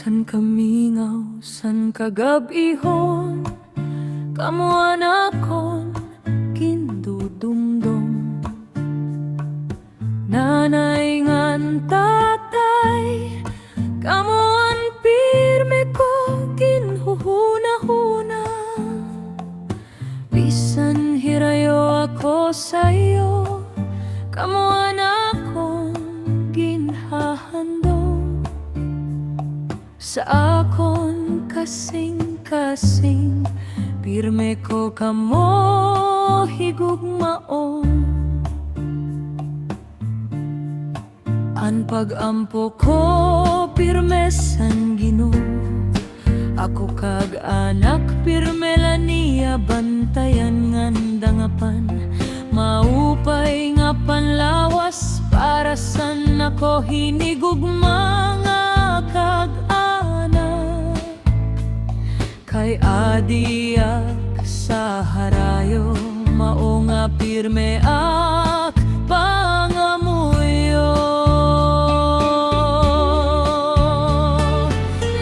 San kamingaw, san kagabihon, kamuan akon kindudumdum. Nanay ngan tatay, kamuan pirme ko ginhuhuna-huna. Bisan hirayo ako sa'yo, kamuan akong ginhahandom. Sa akon kasing-kasing, pirme ko kamo higugmaon. An pag-ampo ko pirme san Ginoo, ako kag anak pirme laniya bantayan ngandangapan. Maupay nga panlawas para san ako hinigugma nga kag anak. Kay adiak sa harayo, mao nga pirme ak pangamuyo.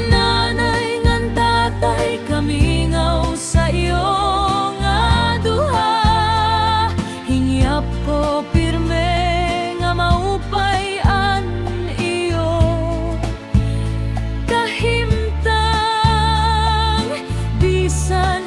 Nanay ngan tatay, kamingaw sa iyo nga duha. Hingyap ko pirme nga maupay an iyo. Kahimtang bisan